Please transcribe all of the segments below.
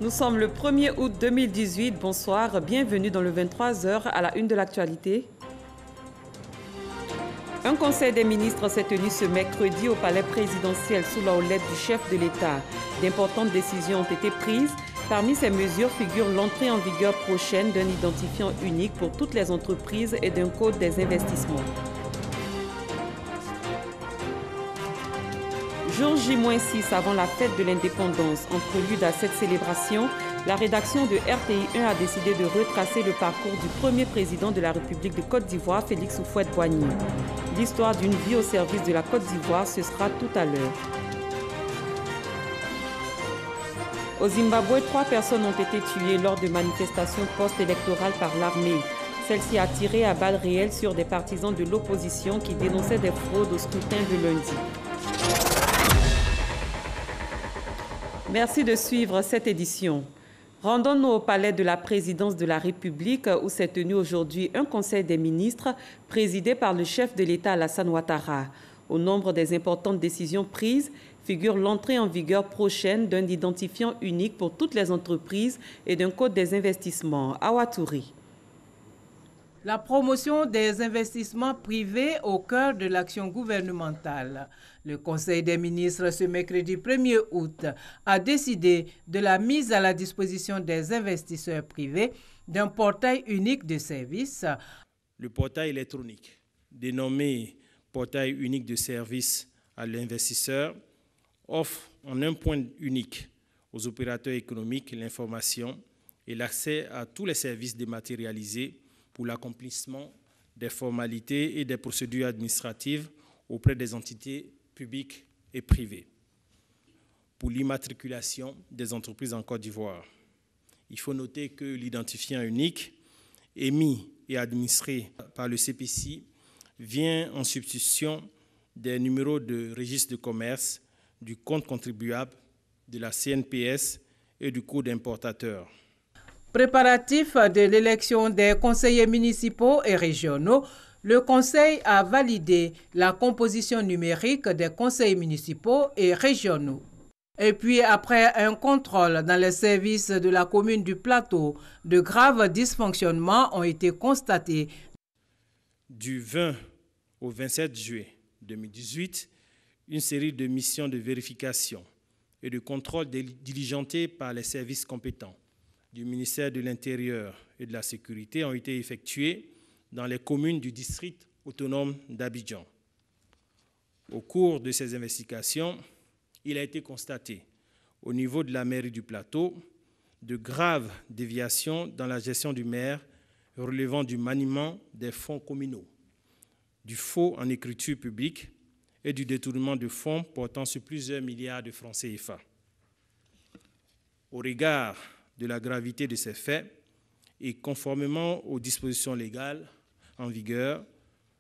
Nous sommes le 1er août 2018. Bonsoir, bienvenue dans le 23h à la une de l'actualité. Un conseil des ministres s'est tenu ce mercredi au palais présidentiel sous la houlette du chef de l'État. D'importantes décisions ont été prises. Parmi ces mesures figure l'entrée en vigueur prochaine d'un identifiant unique pour toutes les entreprises et d'un code des investissements. Jour J-6 avant la fête de l'indépendance, en prélude à cette célébration, la rédaction de RTI1 a décidé de retracer le parcours du premier président de la République de Côte d'Ivoire, Félix Houphouët-Boigny. L'histoire d'une vie au service de la Côte d'Ivoire, ce sera tout à l'heure. Au Zimbabwe, 3 personnes ont été tuées lors de manifestations post-électorales par l'armée. Celle-ci a tiré à balles réelles sur des partisans de l'opposition qui dénonçaient des fraudes au scrutin de lundi. Merci de suivre cette édition. Rendons-nous au palais de la présidence de la République où s'est tenu aujourd'hui un conseil des ministres présidé par le chef de l'État Alassane Ouattara. Au nombre des importantes décisions prises figure l'entrée en vigueur prochaine d'un identifiant unique pour toutes les entreprises et d'un code des investissements. Awatouri. La promotion des investissements privés au cœur de l'action gouvernementale. Le Conseil des ministres ce mercredi 1er août a décidé de la mise à la disposition des investisseurs privés d'un portail unique de services. Le portail électronique, dénommé portail unique de services à l'investisseur, offre en un point unique aux opérateurs économiques l'information et l'accès à tous les services dématérialisés pour l'accomplissement des formalités et des procédures administratives auprès des entités publiques et privées. Pour l'immatriculation des entreprises en Côte d'Ivoire, il faut noter que l'identifiant unique émis et administré par le CPC vient en substitution des numéros de registre de commerce, du compte contribuable, de la CNPS et du code importateur. Préparatif de l'élection des conseillers municipaux et régionaux, le Conseil a validé la composition numérique des conseils municipaux et régionaux. Et puis, après un contrôle dans les services de la commune du Plateau, de graves dysfonctionnements ont été constatés. Du 20 au 27 juillet 2018, une série de missions de vérification et de contrôle diligentées par les services compétents du ministère de l'Intérieur et de la Sécurité ont été effectuées dans les communes du district autonome d'Abidjan. Au cours de ces investigations, il a été constaté au niveau de la mairie du Plateau de graves déviations dans la gestion du maire relevant du maniement des fonds communaux, du faux en écriture publique et du détournement de fonds portant sur plusieurs milliards de francs CFA. Au regard de la gravité de ces faits et conformément aux dispositions légales en vigueur,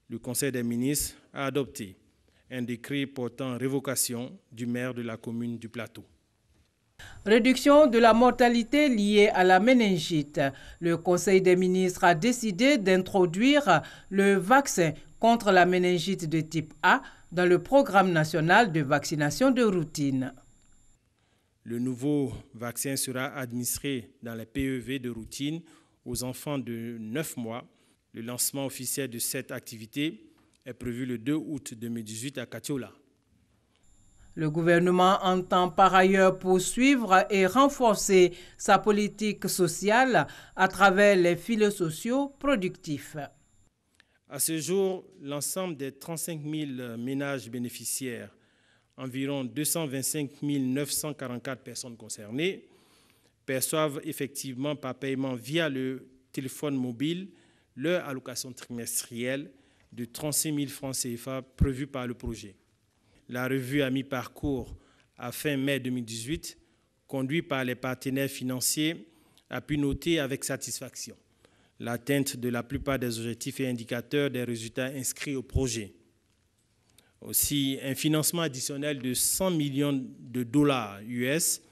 le Conseil des ministres a adopté un décret portant révocation du maire de la commune du Plateau. Réduction de la mortalité liée à la méningite. Le Conseil des ministres a décidé d'introduire le vaccin contre la méningite de type A dans le programme national de vaccination de routine. Le nouveau vaccin sera administré dans les PEV de routine aux enfants de 9 mois. Le lancement officiel de cette activité est prévu le 2 août 2018 à Katiola. Le gouvernement entend par ailleurs poursuivre et renforcer sa politique sociale à travers les filets sociaux productifs. À ce jour, l'ensemble des 35 000 ménages bénéficiaires, environ 225 944 personnes concernées, perçoivent effectivement par paiement via le téléphone mobile leur allocation trimestrielle de 36 000 francs CFA prévue par le projet. La revue à mi-parcours à fin mai 2018, conduite par les partenaires financiers, a pu noter avec satisfaction l'atteinte de la plupart des objectifs et indicateurs des résultats inscrits au projet. Aussi, un financement additionnel de 100 millions de dollars US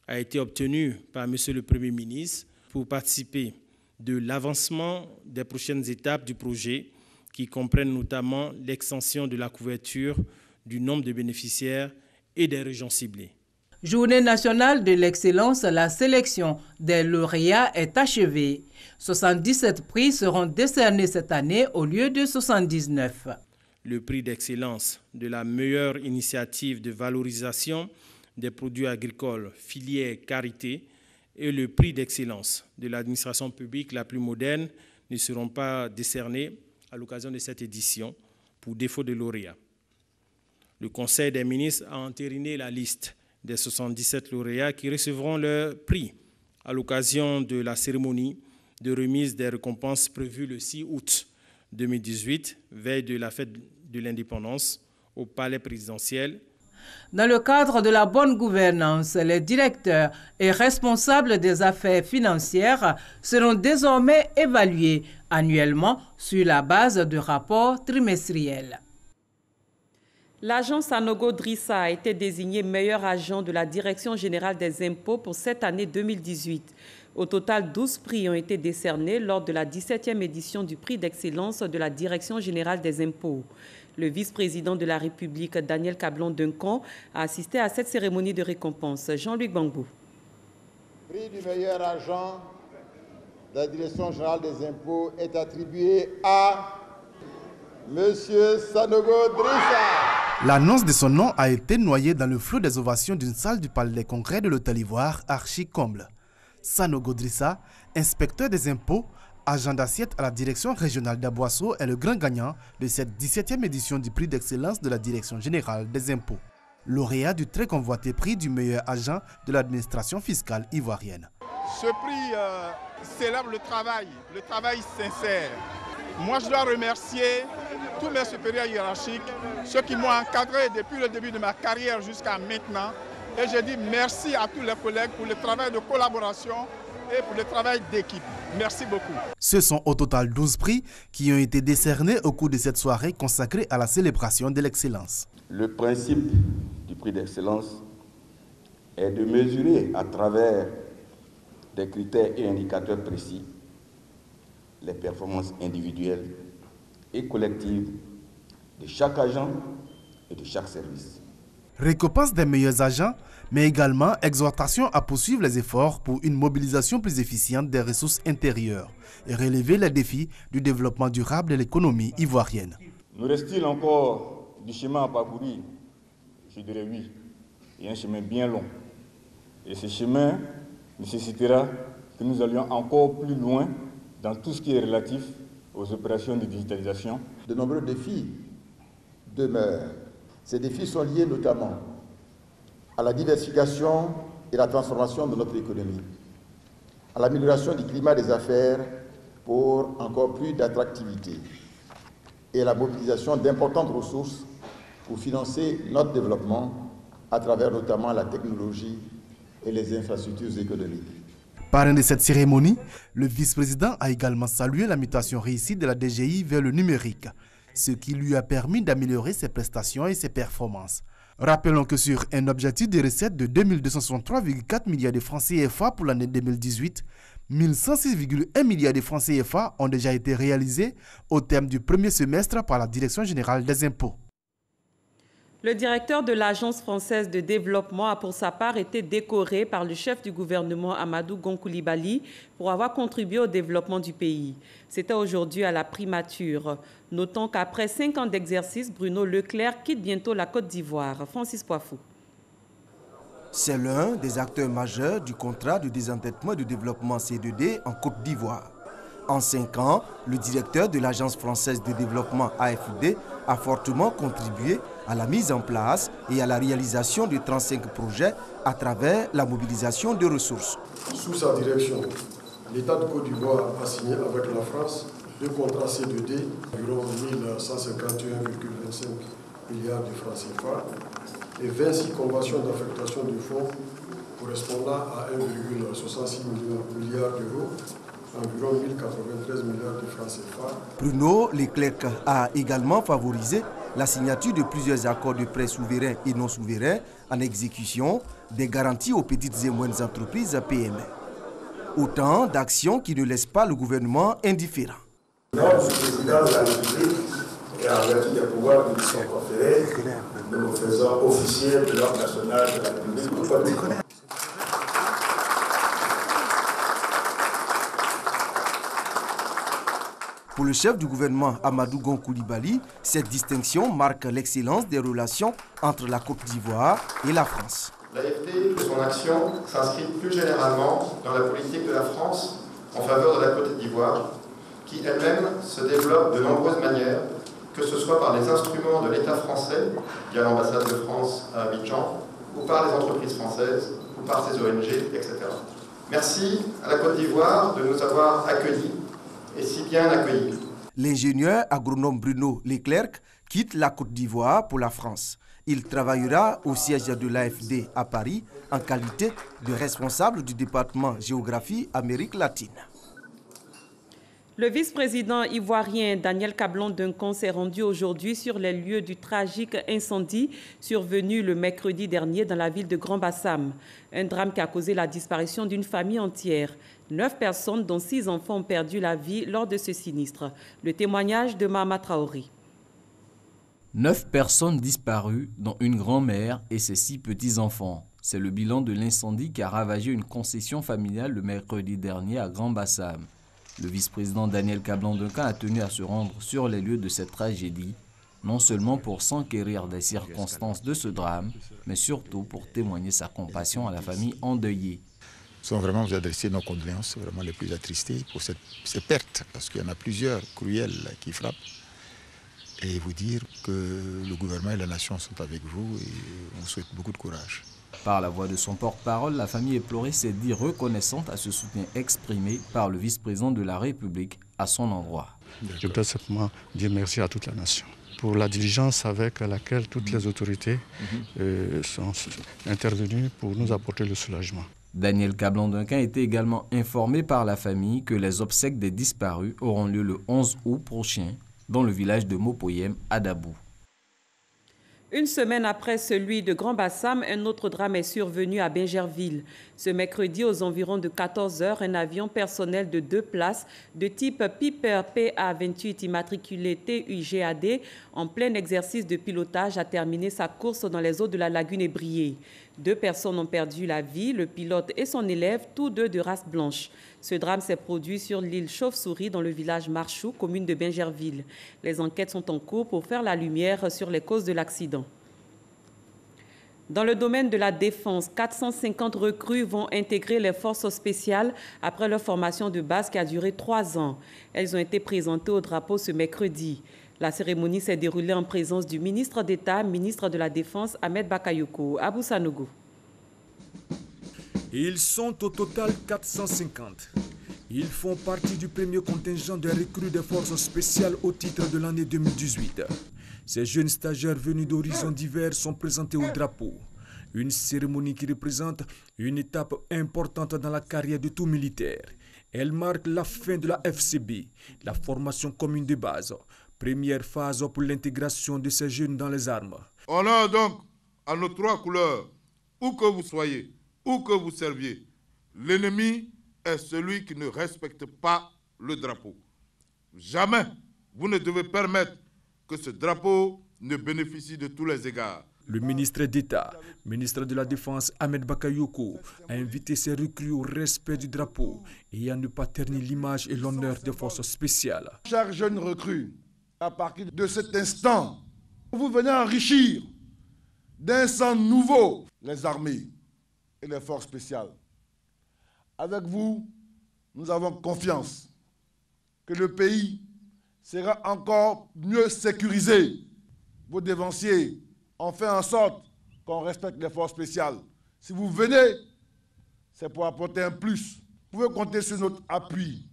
a été obtenu par M. le Premier ministre pour participer de l'avancement des prochaines étapes du projet qui comprennent notamment l'extension de la couverture du nombre de bénéficiaires et des régions ciblées. Journée nationale de l'excellence, la sélection des lauréats est achevée. 77 prix seront décernés cette année au lieu de 79. Le prix d'excellence de la meilleure initiative de valorisation des produits agricoles, filière qualité, et le prix d'excellence de l'administration publique la plus moderne ne seront pas décernés à l'occasion de cette édition pour défaut de lauréats. Le Conseil des ministres a entériné la liste des 77 lauréats qui recevront leur prix à l'occasion de la cérémonie de remise des récompenses prévue le 6 août 2018, veille de la fête de l'indépendance, au palais présidentiel. Dans le cadre de la bonne gouvernance, les directeurs et responsables des affaires financières seront désormais évalués annuellement sur la base de rapports trimestriels. L'agent Sanogo Drissa a été désigné meilleur agent de la Direction générale des impôts pour cette année 2018. Au total, 12 prix ont été décernés lors de la 17e édition du prix d'excellence de la Direction générale des impôts. Le vice-président de la République, Daniel Cablon-Duncan, a assisté à cette cérémonie de récompense. Jean-Luc Bangou. Le prix du meilleur agent de la Direction générale des impôts est attribué à M. Sanogo Drissa. L'annonce de son nom a été noyée dans le flot des ovations d'une salle du palais des congrès de l'Hôtel Ivoire, archi-comble. Sanogo Drissa, inspecteur des impôts, agent d'assiette à la direction régionale d'Aboisseau, est le grand gagnant de cette 17e édition du prix d'excellence de la Direction générale des impôts. Lauréat du très convoité prix du meilleur agent de l'administration fiscale ivoirienne. Ce prix célèbre le travail sincère. Moi, je dois remercier tous mes supérieurs hiérarchiques, ceux qui m'ont encadré depuis le début de ma carrière jusqu'à maintenant. Et je dis merci à tous les collègues pour le travail de collaboration et pour le travail d'équipe. Merci beaucoup. Ce sont au total 12 prix qui ont été décernés au cours de cette soirée consacrée à la célébration de l'excellence. Le principe du prix d'excellence est de mesurer à travers des critères et indicateurs précis les performances individuelles et collectives de chaque agent et de chaque service. Récompense des meilleurs agents, mais également exhortation à poursuivre les efforts pour une mobilisation plus efficiente des ressources intérieures et relever les défis du développement durable de l'économie ivoirienne. Nous reste-t-il encore du chemin à parcourir? Je dirais oui. Il y a un chemin bien long. Et ce chemin nécessitera que nous allions encore plus loin dans tout ce qui est relatif aux opérations de digitalisation. De nombreux défis demeurent. Ces défis sont liés notamment à la diversification et la transformation de notre économie, à l'amélioration du climat des affaires pour encore plus d'attractivité et à la mobilisation d'importantes ressources pour financer notre développement à travers notamment la technologie et les infrastructures économiques. Parrain de cette cérémonie, le vice-président a également salué la mutation réussie de la DGI vers le numérique, ce qui lui a permis d'améliorer ses prestations et ses performances. Rappelons que sur un objectif de recettes de 2263,4 milliards de francs CFA pour l'année 2018, 1106,1 milliards de francs CFA ont déjà été réalisés au terme du premier semestre par la Direction générale des impôts. Le directeur de l'Agence française de développement a pour sa part été décoré par le chef du gouvernement Amadou Gon Coulibaly pour avoir contribué au développement du pays. C'était aujourd'hui à la primature. Notons qu'après 5 ans d'exercice, Bruno Leclerc quitte bientôt la Côte d'Ivoire. Francis Poifou. C'est l'un des acteurs majeurs du contrat de désendettement et de développement C2D en Côte d'Ivoire. En 5 ans, le directeur de l'Agence française de développement AFD a fortement contribué à la mise en place et à la réalisation de 35 projets à travers la mobilisation de ressources. Sous sa direction, l'État de Côte d'Ivoire a signé avec la France 2 contrats C2D, environ 1151,25 milliards de francs CFA et 26 conventions d'affectation de fonds correspondant à 1,66 milliard d'euros, environ 1093 milliards de francs CFA. Bruno Leclerc a également favorisé la signature de plusieurs accords de prêts souverains et non souverains en exécution des garanties aux petites et moyennes entreprises PME. Autant d'actions qui ne laissent pas le gouvernement indifférent. Notre président de la République, et en vertu des pouvoirs qui lui sont conférés, nous nous faisons officier de l'ordre national de la République du Côte d'Ivoire. Pour le chef du gouvernement Amadou Gon Coulibaly, cette distinction marque l'excellence des relations entre la Côte d'Ivoire et la France. L'AFD, de son action, s'inscrit plus généralement dans la politique de la France en faveur de la Côte d'Ivoire, qui elle-même se développe de nombreuses manières, que ce soit par les instruments de l'État français, via l'ambassade de France à Abidjan, ou par les entreprises françaises, ou par ses ONG, etc. Merci à la Côte d'Ivoire de nous avoir accueillis, et si bien accueillis. L'ingénieur agronome Bruno Leclerc quitte la Côte d'Ivoire pour la France. Il travaillera au siège de l'AFD à Paris en qualité de responsable du département géographie Amérique latine. Le vice-président ivoirien Daniel Cablon-Duncan s'est rendu aujourd'hui sur les lieux du tragique incendie survenu le mercredi dernier dans la ville de Grand-Bassam. Un drame qui a causé la disparition d'une famille entière. 9 personnes, dont 6 enfants, ont perdu la vie lors de ce sinistre. Le témoignage de Mahama Traoré. 9 personnes disparues, dont une grand-mère et ses 6 petits-enfants. C'est le bilan de l'incendie qui a ravagé une concession familiale le mercredi dernier à Grand-Bassam. Le vice-président Daniel Cablon-Duncan a tenu à se rendre sur les lieux de cette tragédie, non seulement pour s'enquérir des circonstances de ce drame, mais surtout pour témoigner sa compassion à la famille endeuillée. Nous sommes vraiment vous adresser nos condoléances vraiment les plus attristées pour ces pertes, parce qu'il y en a plusieurs cruelles qui frappent. Et vous dire que le gouvernement et la nation sont avec vous et on souhaite beaucoup de courage. Par la voix de son porte-parole, la famille éplorée s'est dit reconnaissante à ce soutien exprimé par le vice-président de la République à son endroit. Je voudrais simplement dire merci à toute la nation pour la diligence avec laquelle toutes les autorités sont intervenues pour nous apporter le soulagement. Daniel Cablon-Duncan était également informé par la famille que les obsèques des disparus auront lieu le 11 août prochain dans le village de Mopoyem à Dabou. Une semaine après celui de Grand-Bassam, un autre drame est survenu à Bingerville. Ce mercredi, aux environs de 14 h, un avion personnel de 2 places de type Piper PA-28 immatriculé TUGAD en plein exercice de pilotage a terminé sa course dans les eaux de la lagune Ébrié. 2 personnes ont perdu la vie, le pilote et son élève, tous 2 de race blanche. Ce drame s'est produit sur l'île Chauve-Souris dans le village Marchou, commune de Bingerville. Les enquêtes sont en cours pour faire la lumière sur les causes de l'accident. Dans le domaine de la défense, 450 recrues vont intégrer les forces spéciales après leur formation de base qui a duré 3 ans. Elles ont été présentées au drapeau ce mercredi. La cérémonie s'est déroulée en présence du ministre d'État, ministre de la Défense, Ahmed Bakayoko. Abou Sanogo. Ils sont au total 450. Ils font partie du premier contingent de recrues des forces spéciales au titre de l'année 2018. Ces jeunes stagiaires venus d'horizons divers sont présentés au drapeau. Une cérémonie qui représente une étape importante dans la carrière de tout militaire. Elle marque la fin de la FCB, la formation commune de base. Première phase pour l'intégration de ces jeunes dans les armes. Honneur donc à nos 3 couleurs, où que vous soyez, où que vous serviez. L'ennemi est celui qui ne respecte pas le drapeau. Jamais vous ne devez permettre que ce drapeau ne bénéficie de tous les égards. Le ministre d'État, ministre de la Défense Ahmed Bakayoko, a invité ses recrues au respect du drapeau et à ne pas ternir l'image et l'honneur des forces spéciales. Chers jeunes recrues, à partir de cet instant, vous venez enrichir d'un sang nouveau les armées et les forces spéciales. Avec vous, nous avons confiance que le pays sera encore mieux sécurisé. Vos dévanciers ont fait en sorte qu'on respecte les forces spéciales. Si vous venez, c'est pour apporter un plus. Vous pouvez compter sur notre appui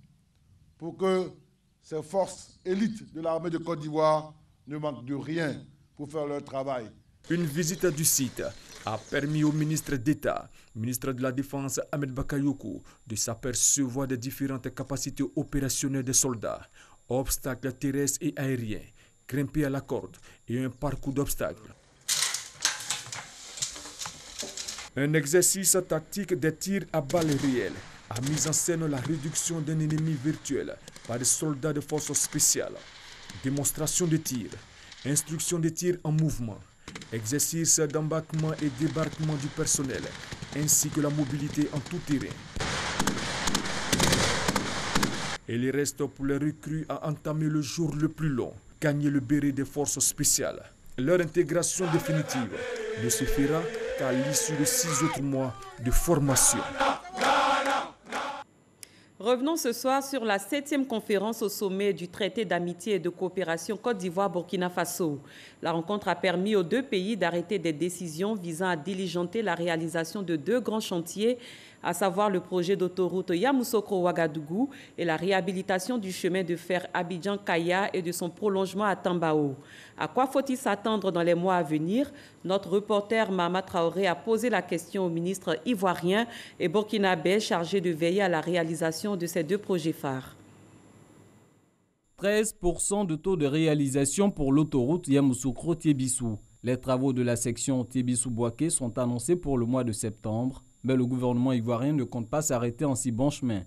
pour que ces forces élites de l'armée de Côte d'Ivoire ne manquent de rien pour faire leur travail. Une visite du site a permis au ministre d'État, ministre de la Défense Ahmed Bakayoko, de s'apercevoir des différentes capacités opérationnelles des soldats, obstacles terrestres et aériens, grimper à la corde et un parcours d'obstacles. Un exercice tactique des tirs à balles réelles a mis en scène la réduction d'un ennemi virtuel par des soldats de forces spéciales. Démonstration de tir, instruction de tir en mouvement, exercice d'embarquement et débarquement du personnel, ainsi que la mobilité en tout terrain. Et il reste pour les recrues à entamer le jour le plus long, gagner le béret des forces spéciales. Leur intégration définitive ne se fera qu'à l'issue de 6 autres mois de formation. Revenons ce soir sur la 7e conférence au sommet du traité d'amitié et de coopération Côte d'Ivoire-Burkina Faso. La rencontre a permis aux deux pays d'arrêter des décisions visant à diligenter la réalisation de 2 grands chantiers, à savoir le projet d'autoroute Yamoussoukro-Ouagadougou et la réhabilitation du chemin de fer Abidjan-Kaya et de son prolongement à Tambao. À quoi faut-il s'attendre dans les mois à venir? Notre reporter Mama Traoré a posé la question au ministre ivoirien et burkinabé chargé de veiller à la réalisation de ces 2 projets phares. 13% de taux de réalisation pour l'autoroute Yamoussoukro-Tiébissou. Les travaux de la section Tiébissou-Bouaké sont annoncés pour le mois de septembre, mais le gouvernement ivoirien ne compte pas s'arrêter en si bon chemin.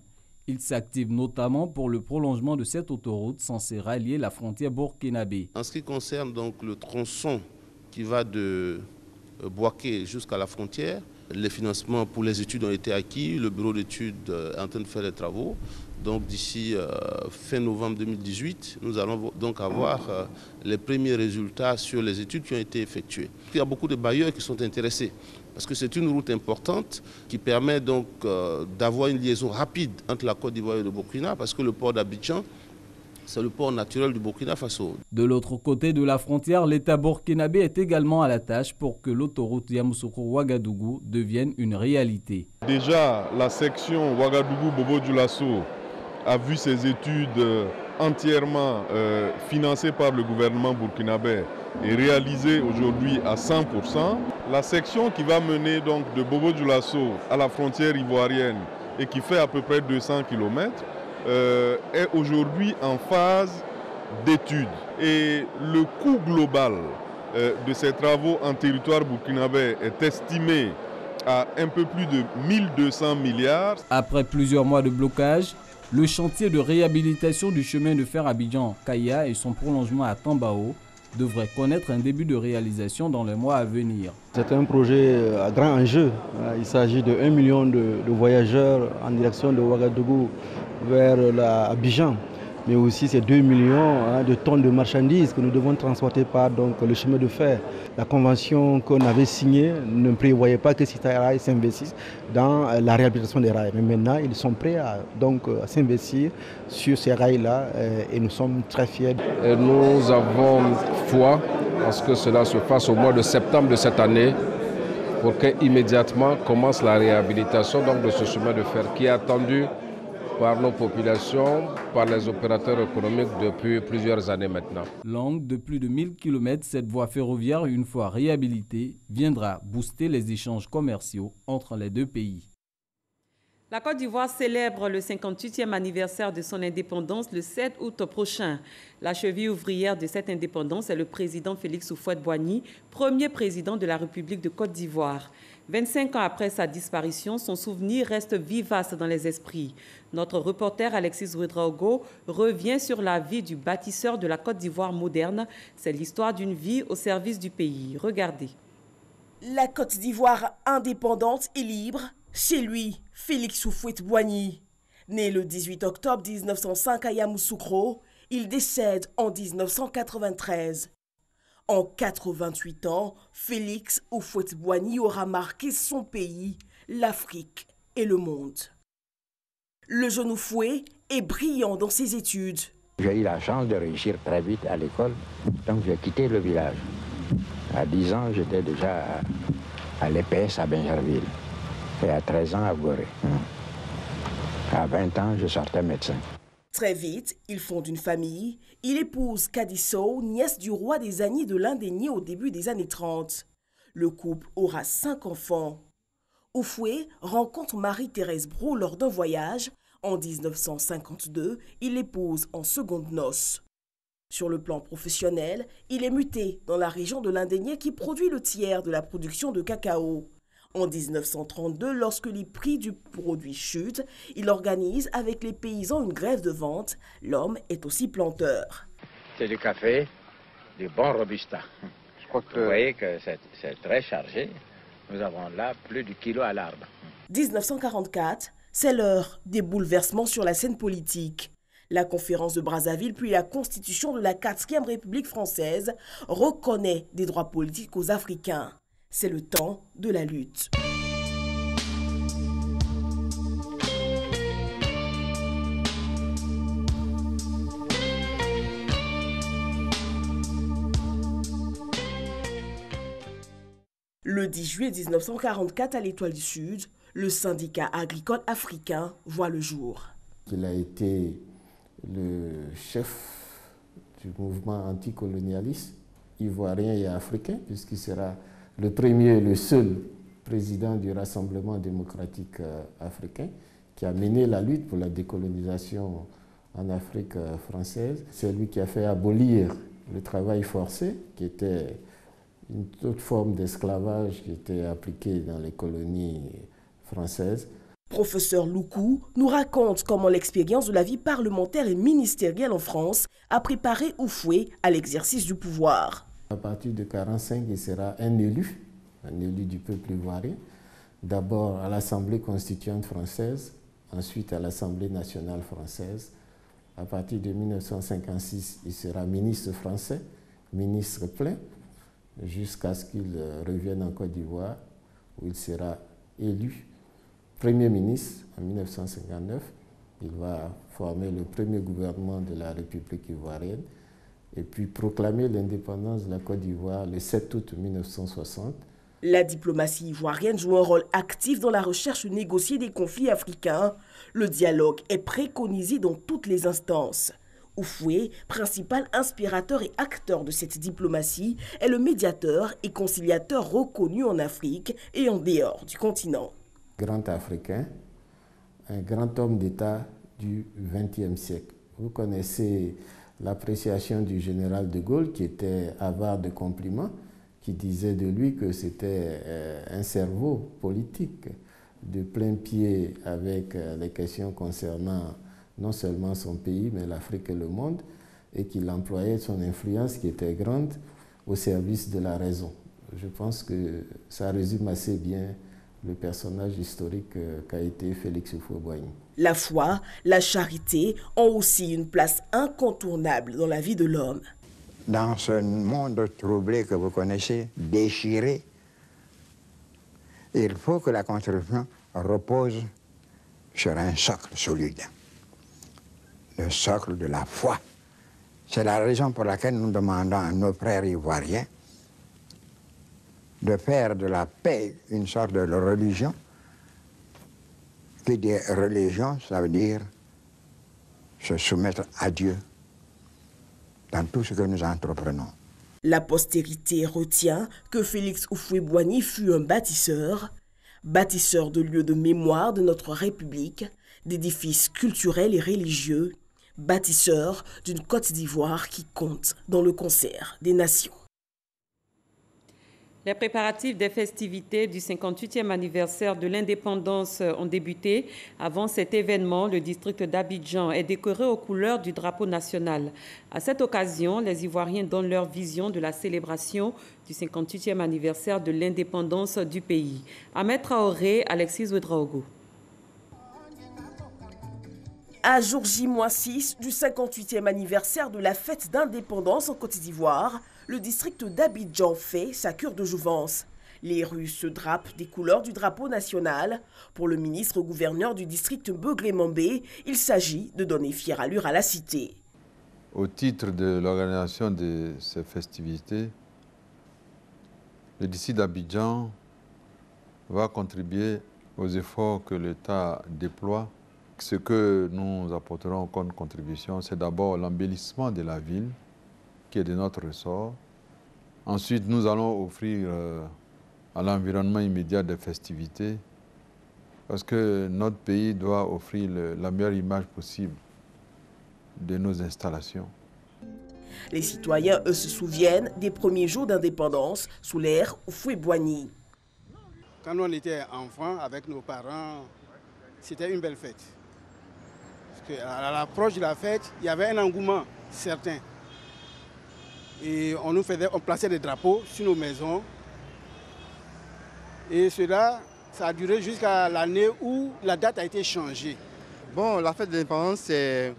Il s'active notamment pour le prolongement de cette autoroute censée rallier la frontière burkinabé. En ce qui concerne donc le tronçon qui va de Bouaké jusqu'à la frontière, les financements pour les études ont été acquis, le bureau d'études est en train de faire les travaux. Donc d'ici fin novembre 2018, nous allons donc avoir les premiers résultats sur les études qui ont été effectuées. Il y a beaucoup de bailleurs qui sont intéressés parce que c'est une route importante qui permet donc d'avoir une liaison rapide entre la Côte d'Ivoire et le Burkina parce que le port d'Abidjan, c'est le port naturel du Burkina Faso. De l'autre côté de la frontière, l'État burkinabé est également à la tâche pour que l'autoroute Yamoussoukro-Ouagadougou devienne une réalité. Déjà, la section Ouagadougou-Bobo-Dioulasso a vu ses études entièrement financées par le gouvernement burkinabé et réalisées aujourd'hui à 100%. La section qui va mener donc de Bobo-Dioulasso à la frontière ivoirienne et qui fait à peu près 200 km est aujourd'hui en phase d'études. Et le coût global de ces travaux en territoire burkinabé est estimé à un peu plus de 1200 milliards. Après plusieurs mois de blocage, le chantier de réhabilitation du chemin de fer Abidjan-Kaya et son prolongement à Tambao devrait connaître un début de réalisation dans les mois à venir. C'est un projet à grand enjeu. Il s'agit de 1 million de voyageurs en direction de Ouagadougou vers Abidjan. Mais aussi ces 2 millions de tonnes de marchandises que nous devons transporter par donc, le chemin de fer. La convention qu'on avait signée ne prévoyait pas que Cité Rail s'investisse dans la réhabilitation des rails. Mais maintenant, ils sont prêts à s'investir sur ces rails-là et nous sommes très fiers. Nous avons foi à ce que cela se fasse au mois de septembre de cette année pour qu'immédiatement commence la réhabilitation donc, de ce chemin de fer qui est attendu par nos populations, par les opérateurs économiques depuis plusieurs années maintenant. Longue de plus de 1000 km, cette voie ferroviaire, une fois réhabilitée, viendra booster les échanges commerciaux entre les 2 pays. La Côte d'Ivoire célèbre le 58e anniversaire de son indépendance le 7 août prochain. La cheville ouvrière de cette indépendance est le président Félix Houphouët-Boigny, premier président de la République de Côte d'Ivoire. 25 ans après sa disparition, son souvenir reste vivace dans les esprits. Notre reporter Alexis Ouedraogo revient sur la vie du bâtisseur de la Côte d'Ivoire moderne. C'est l'histoire d'une vie au service du pays. Regardez. La Côte d'Ivoire indépendante et libre, chez lui, Félix Houphouët-Boigny. Né le 18 octobre 1905 à Yamoussoukro, il décède en 1993. En 88 ans, Félix Houphouët-Boigny aura marqué son pays, l'Afrique et le monde. Le jeune Houphouët est brillant dans ses études. J'ai eu la chance de réussir très vite à l'école, donc j'ai quitté le village. À 10 ans, j'étais déjà à l'EPS à Bingerville et à 13 ans à Gorée. À 20 ans, je sortais médecin. Très vite, il fonde une famille. Il épouse Kadisso, nièce du roi des Agnis de l'Indénié au début des années 30. Le couple aura 5 enfants. Houphouët rencontre Marie-Thérèse Brou lors d'un voyage. En 1952, il l'épouse en seconde noces. Sur le plan professionnel, il est muté dans la région de l'Indénié qui produit le tiers de la production de cacao. En 1932, lorsque les prix du produit chutent, il organise avec les paysans une grève de vente. L'homme est aussi planteur. C'est du café, du bon Robusta. Vous voyez que c'est très chargé. Nous avons là plus du kilo à l'arbre. 1944, c'est l'heure des bouleversements sur la scène politique. La conférence de Brazzaville puis la constitution de la 4e République française reconnaît des droits politiques aux Africains. C'est le temps de la lutte. Le 10 juillet 1944, à l'Étoile du Sud, le syndicat agricole africain voit le jour. Il a été le chef du mouvement anticolonialiste ivoirien et africain, puisqu'il sera le premier et le seul président du Rassemblement démocratique africain qui a mené la lutte pour la décolonisation en Afrique française. C'est lui qui a fait abolir le travail forcé, qui était une autre forme d'esclavage qui était appliquée dans les colonies françaises. Professeur Loukou nous raconte comment l'expérience de la vie parlementaire et ministérielle en France a préparé Houphouët à l'exercice du pouvoir. À partir de 1945, il sera un élu du peuple ivoirien, d'abord à l'Assemblée constituante française, ensuite à l'Assemblée nationale française. À partir de 1956, il sera ministre français, ministre plein, jusqu'à ce qu'il revienne en Côte d'Ivoire, où il sera élu Premier ministre en 1959. Il va former le premier gouvernement de la République ivoirienne et puis proclamer l'indépendance de la Côte d'Ivoire le 7 août 1960. La diplomatie ivoirienne joue un rôle actif dans la recherche négociée des conflits africains. Le dialogue est préconisé dans toutes les instances. Houphouët, principal inspirateur et acteur de cette diplomatie, est le médiateur et conciliateur reconnu en Afrique et en dehors du continent. Grand Africain, un grand homme d'État du XXe siècle. Vous connaissez l'appréciation du général de Gaulle qui était avare de compliments, qui disait de lui que c'était un cerveau politique de plein pied avec les questions concernant non seulement son pays, mais l'Afrique et le monde, et qu'il employait son influence qui était grande au service de la raison. Je pense que ça résume assez bien le personnage historique qu'a été Félix Houphouët-Boigny. La foi, la charité ont aussi une place incontournable dans la vie de l'homme. Dans ce monde troublé que vous connaissez, déchiré, il faut que la construction repose sur un socle solide. Le socle de la foi. C'est la raison pour laquelle nous demandons à nos frères ivoiriens de faire de la paix une sorte de religion. Qui dit religion, ça veut dire se soumettre à Dieu dans tout ce que nous entreprenons. La postérité retient que Félix Houphouët-Boigny fut un bâtisseur de lieux de mémoire de notre République, d'édifices culturels et religieux, bâtisseur d'une Côte d'Ivoire qui compte dans le concert des nations. Les préparatifs des festivités du 58e anniversaire de l'indépendance ont débuté. Avant cet événement, le district d'Abidjan est décoré aux couleurs du drapeau national. À cette occasion, les Ivoiriens donnent leur vision de la célébration du 58e anniversaire de l'indépendance du pays. Ahmed Traoré, Alexis Ouedraogo. À jour J-6 du 58e anniversaire de la fête d'indépendance en Côte d'Ivoire, le district d'Abidjan fait sa cure de jouvence. Les rues se drapent des couleurs du drapeau national. Pour le ministre-gouverneur du district Begley-Mambé, il s'agit de donner fière allure à la cité. Au titre de l'organisation de ces festivités, le district d'Abidjan va contribuer aux efforts que l'État déploie. Ce que nous apporterons comme contribution, c'est d'abord l'embellissement de la ville, qui est de notre ressort. Ensuite, nous allons offrir à l'environnement immédiat des festivités, parce que notre pays doit offrir la meilleure image possible de nos installations. Les citoyens, eux, se souviennent des premiers jours d'indépendance sous l'ère Houphouët-Boigny. Quand on était enfants avec nos parents, c'était une belle fête. Parce qu'à l'approche de la fête, il y avait un engouement certain. Et on plaçait des drapeaux sur nos maisons. Et cela, ça a duré jusqu'à l'année où la date a été changée. Bon, la fête de l'indépendance, c'est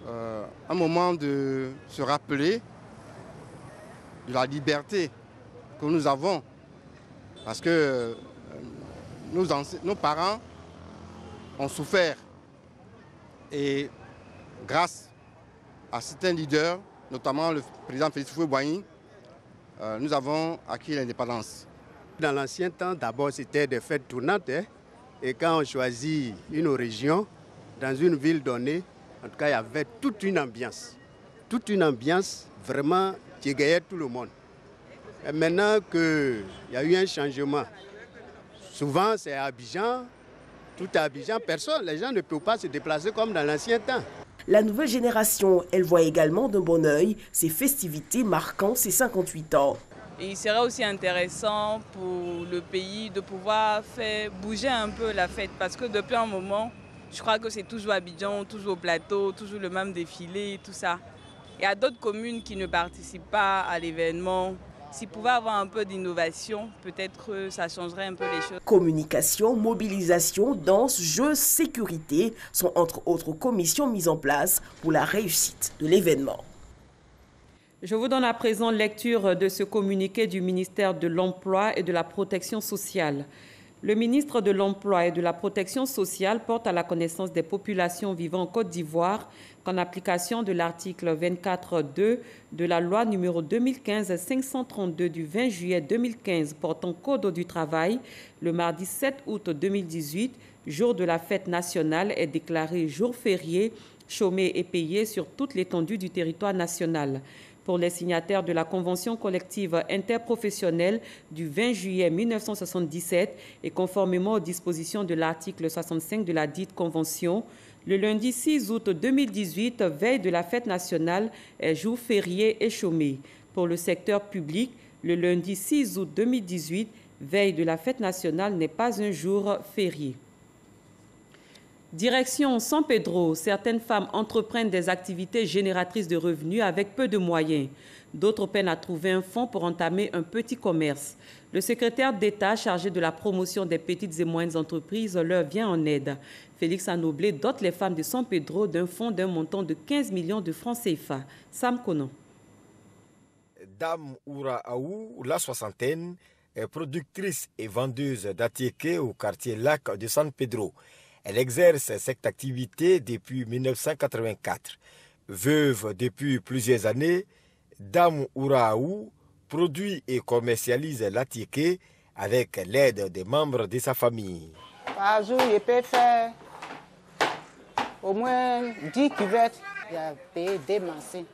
un moment de se rappeler de la liberté que nous avons. Parce que nos parents ont souffert. Et grâce à certains leaders, notamment le président Félix Houphouët-Boigny, nous avons acquis l'indépendance. Dans l'ancien temps, d'abord, c'était des fêtes tournantes. Et quand on choisit une région, dans une ville donnée, en tout cas, il y avait toute une ambiance vraiment qui égayait tout le monde. Et maintenant qu'il y a eu un changement, souvent c'est à Abidjan, tout à Abidjan, les gens ne peuvent pas se déplacer comme dans l'ancien temps. La nouvelle génération, elle voit également d'un bon œil ces festivités marquant ses 58 ans. Et il serait aussi intéressant pour le pays de pouvoir faire bouger un peu la fête parce que depuis un moment, je crois que c'est toujours Abidjan, toujours au plateau, toujours le même défilé, tout ça. Il y a d'autres communes qui ne participent pas à l'événement. S'il pouvait avoir un peu d'innovation, peut-être que ça changerait un peu les choses. Communication, mobilisation, danse, jeux, sécurité sont entre autres commissions mises en place pour la réussite de l'événement. Je vous donne à présent lecture de ce communiqué du ministère de l'Emploi et de la Protection sociale. Le ministre de l'Emploi et de la Protection sociale porte à la connaissance des populations vivant en Côte d'Ivoire qu'en application de l'article 24.2 de la loi numéro 2015-532 du 20 juillet 2015 portant Code du travail, le mardi 7 août 2018, jour de la fête nationale, est déclaré jour férié, chômé et payé sur toute l'étendue du territoire national. Pour les signataires de la Convention collective interprofessionnelle du 20 juillet 1977 et conformément aux dispositions de l'article 65 de la dite Convention, le lundi 6 août 2018, veille de la fête nationale, est jour férié et chômé. Pour le secteur public, le lundi 6 août 2018, veille de la fête nationale, n'est pas un jour férié. Direction San Pedro, certaines femmes entreprennent des activités génératrices de revenus avec peu de moyens. D'autres peinent à trouver un fonds pour entamer un petit commerce. Le secrétaire d'État chargé de la promotion des petites et moyennes entreprises leur vient en aide. Félix Anoblé dote les femmes de San Pedro d'un fonds d'un montant de 15 millions de francs CFA. Sam Konan. Dame Oura Aou, la soixantaine, est productrice et vendeuse d'attiéké au quartier Lac de San Pedro. Elle exerce cette activité depuis 1984. Veuve depuis plusieurs années, Dame Ouraou produit et commercialise l'attiéké avec l'aide des membres de sa famille. Par jour, je peux faire au moins 10 cuvettes. Il a payé 2 machines.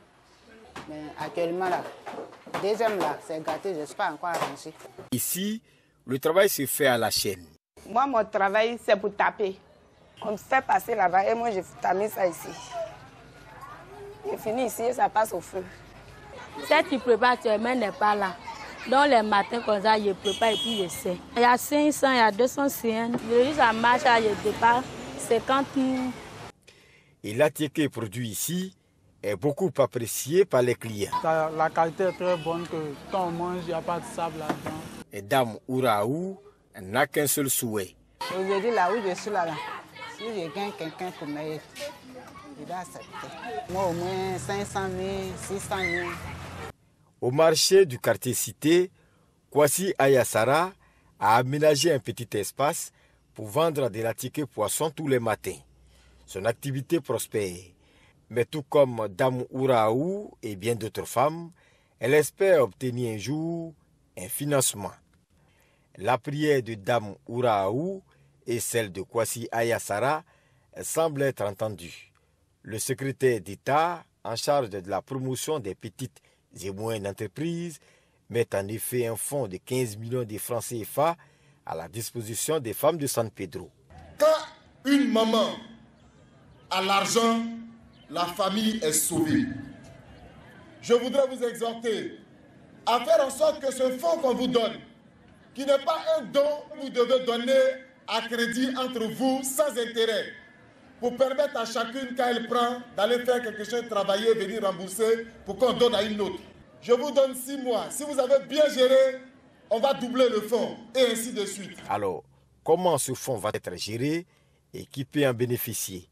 Mais actuellement, là, deuxième, là, c'est gâté, je ne suis pas encore arrangé. Ici, le travail se fait à la chaîne. Moi, mon travail, c'est pour taper. On me fait passer là-bas et moi, je tamise ça ici. Je finis ici et ça passe au feu. Si tu prépares, tu n'est pas là. Donc, les matins, comme ça, je prépare et puis je sais. Il y a 500, il y a 200 CN. Je dis, ça marche, je départ 50 000. Et l'attiéké produit ici est beaucoup apprécié par les clients. La qualité est très bonne, que quand on mange, il n'y a pas de sable là-dedans. Et Dame Ouraou n'a qu'un seul souhait. Aujourd'hui, là où je suis là, si je gagne quelqu'un pour m'aider, il va accepter. Moi, au moins 500 000, 600 000. Au marché du quartier Cité, Kwasi Ayassara a aménagé un petit espace pour vendre de l'attiéké poisson tous les matins. Son activité prospère. Mais tout comme Dame Ouraou et bien d'autres femmes, elle espère obtenir un jour un financement. La prière de Dame Ouraou et celle de Kwasi Ayassara semblent être entendues. Le secrétaire d'État en charge de la promotion des petites et moyennes entreprises met en effet un fonds de 15 millions de francs CFA à la disposition des femmes de San Pedro. Quand une maman a l'argent, la famille est sauvée. Je voudrais vous exhorter à faire en sorte que ce fonds qu'on vous donne, qui n'est pas un don que vous devez donner à crédit entre vous sans intérêt, pour permettre à chacune, quand elle prend, d'aller faire quelque chose, travailler, venir rembourser, pour qu'on donne à une autre. Je vous donne 6 mois. Si vous avez bien géré, on va doubler le fonds, et ainsi de suite. Alors, comment ce fonds va être géré et qui peut en bénéficier?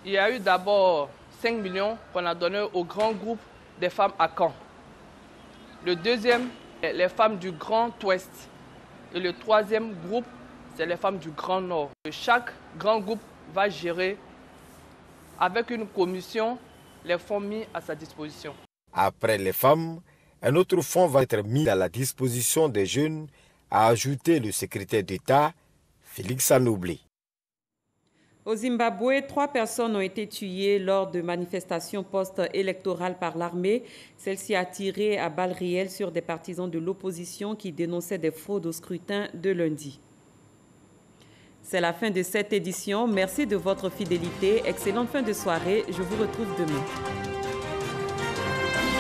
Il y a eu d'abord 5 millions qu'on a donné au grand groupe des femmes à Caen. Le deuxième, les femmes du Grand Ouest. Et le troisième groupe, c'est les femmes du Grand Nord. Chaque grand groupe va gérer avec une commission les fonds mis à sa disposition. Après les femmes, un autre fonds va être mis à la disposition des jeunes, a ajouté le secrétaire d'État, Félix Anoblé. Au Zimbabwe, 3 personnes ont été tuées lors de manifestations post-électorales par l'armée. Celle-ci a tiré à balles réelles sur des partisans de l'opposition qui dénonçaient des fraudes au scrutin de lundi. C'est la fin de cette édition. Merci de votre fidélité. Excellente fin de soirée. Je vous retrouve demain.